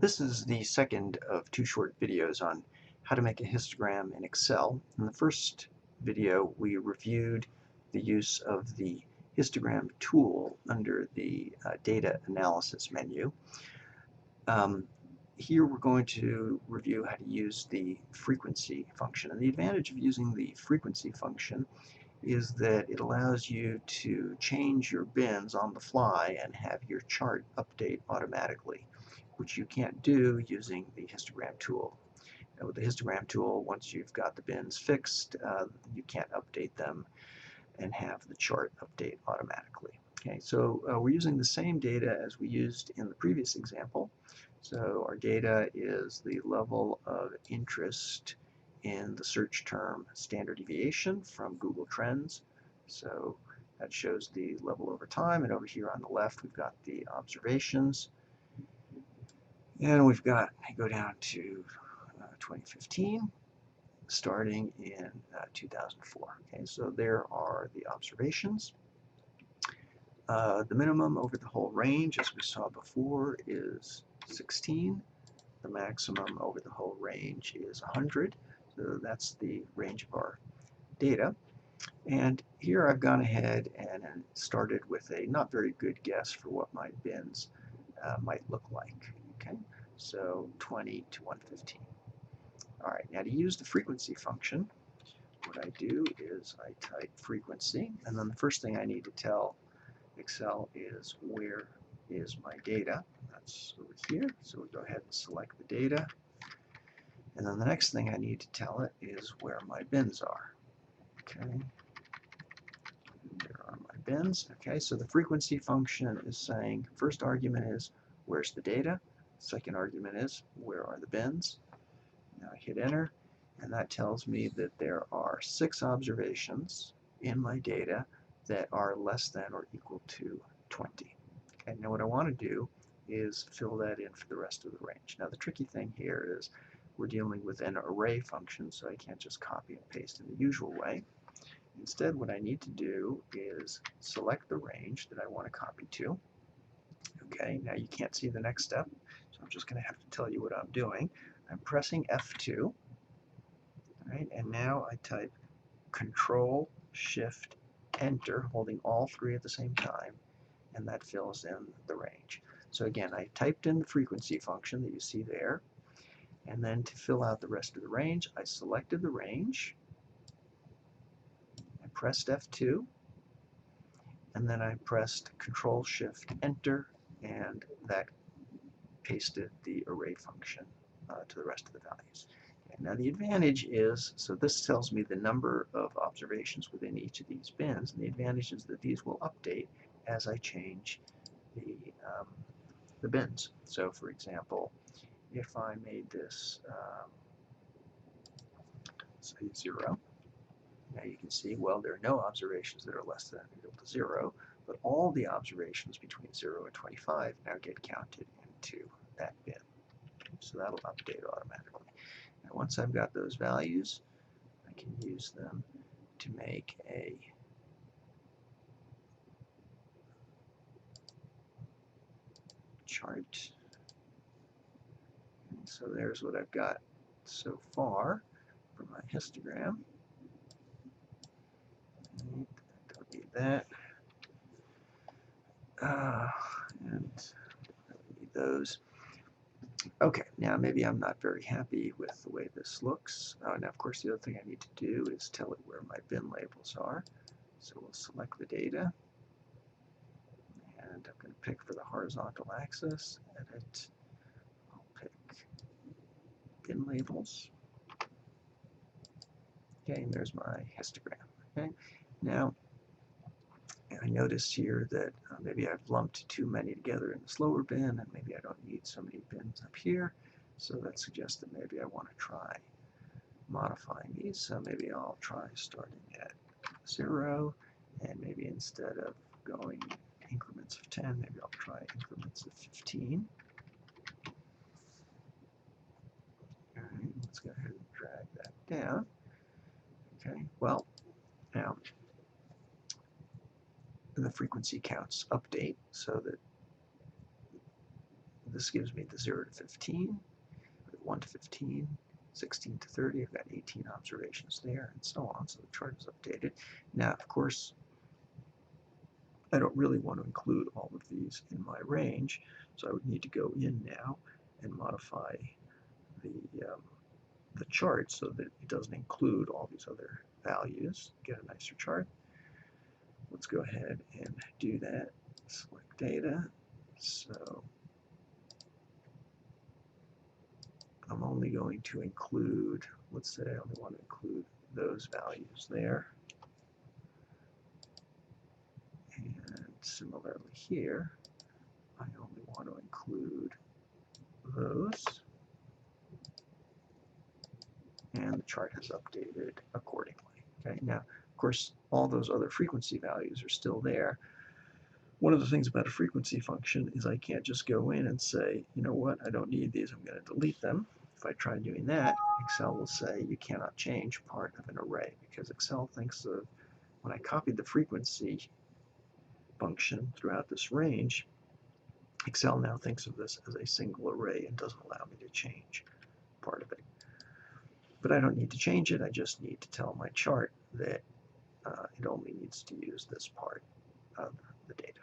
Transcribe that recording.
This is the second of two short videos on how to make a histogram in Excel. In the first video, we reviewed the use of the histogram tool under the data analysis menu. Here we're going to review how to use the frequency function. And the advantage of using the frequency function is that it allows you to change your bins on the fly and have your chart update automatically, which you can't do using the histogram tool. And with the histogram tool, once you've got the bins fixed, you can't update them and have the chart update automatically. Okay, so we're using the same data as we used in the previous example. So our data is the level of interest in the search term standard deviation from Google Trends. So that shows the level over time, and over here on the left we've got the observations. And we've got, go down to 2015, starting in 2004. Okay, so there are the observations. The minimum over the whole range, as we saw before, is 16. The maximum over the whole range is 100. So that's the range of our data. And here I've gone ahead and started with a not very good guess for what my bins might look like. Okay, so 20 to 115. All right, now to use the frequency function, what I do is I type frequency, and then the first thing I need to tell Excel is where is my data. That's over here, so we go ahead and select the data. And then the next thing I need to tell it is where my bins are. Okay, there are my bins. Okay, so the frequency function is saying, first argument is where's the data, second argument is where are the bins. Now I hit enter, and that tells me that there are 6 observations in my data that are less than or equal to 20. Okay, now what I want to do is fill that in for the rest of the range. Now the tricky thing here is we're dealing with an array function, so I can't just copy and paste in the usual way. Instead, what I need to do is select the range that I want to copy to. Okay, now you can't see the next step, so I'm just going to have to tell you what I'm doing. I'm pressing F2, right, and now I type Control Shift Enter, holding all 3 at the same time, and that fills in the range. So again, I typed in the frequency function that you see there, and then to fill out the rest of the range, I selected the range, I pressed F2, and then I pressed Control Shift Enter, and that pasted the array function to the rest of the values. Okay, now the advantage is, so this tells me the number of observations within each of these bins, and the advantage is that these will update as I change the bins. So for example, if I made this say 0, now you can see, well, there are no observations that are less than or equal to 0, but all the observations between 0 and 25 now get counted into that bin. So that'll update automatically. Now once I've got those values, I can use them to make a chart. And so there's what I've got so far for my histogram. Don't need that. And don't need those. Okay, now maybe I'm not very happy with the way this looks. Now, of course, the other thing I need to do is tell it where my bin labels are. So we'll select the data, and I'm going to pick for the horizontal axis, edit, I'll pick bin labels. Okay, and there's my histogram. Okay, now I notice here that maybe I've lumped too many together in this lower bin, and maybe I don't need so many bins up here. So that suggests that maybe I want to try modifying these. So maybe I'll try starting at 0, and maybe instead of going increments of 10, maybe I'll try increments of 15. All right, let's go ahead and drag that down. Okay, well, now the frequency counts update so that this gives me the 0 to 15, 1 to 15, 16 to 30. I've got 18 observations there, and so on. So the chart is updated. Now, of course, I don't really want to include all of these in my range, so I would need to go in now and modify the chart so that it doesn't include all these other values. Get a nicer chart. Let's go ahead and do that. Select data. So I'm only going to include, let's say I only want to include those values there. And similarly here, I only want to include those. And the chart has updated accordingly. Okay, now, of course, all those other frequency values are still there. One of the things about a frequency function is I can't just go in and say, you know what, I don't need these, I'm going to delete them. If I try doing that, Excel will say you cannot change part of an array, because Excel thinks of, when I copied the frequency function throughout this range, Excel now thinks of this as a single array and doesn't allow me to change part of it. But I don't need to change it, I just need to tell my chart that it only needs to use this part of the data.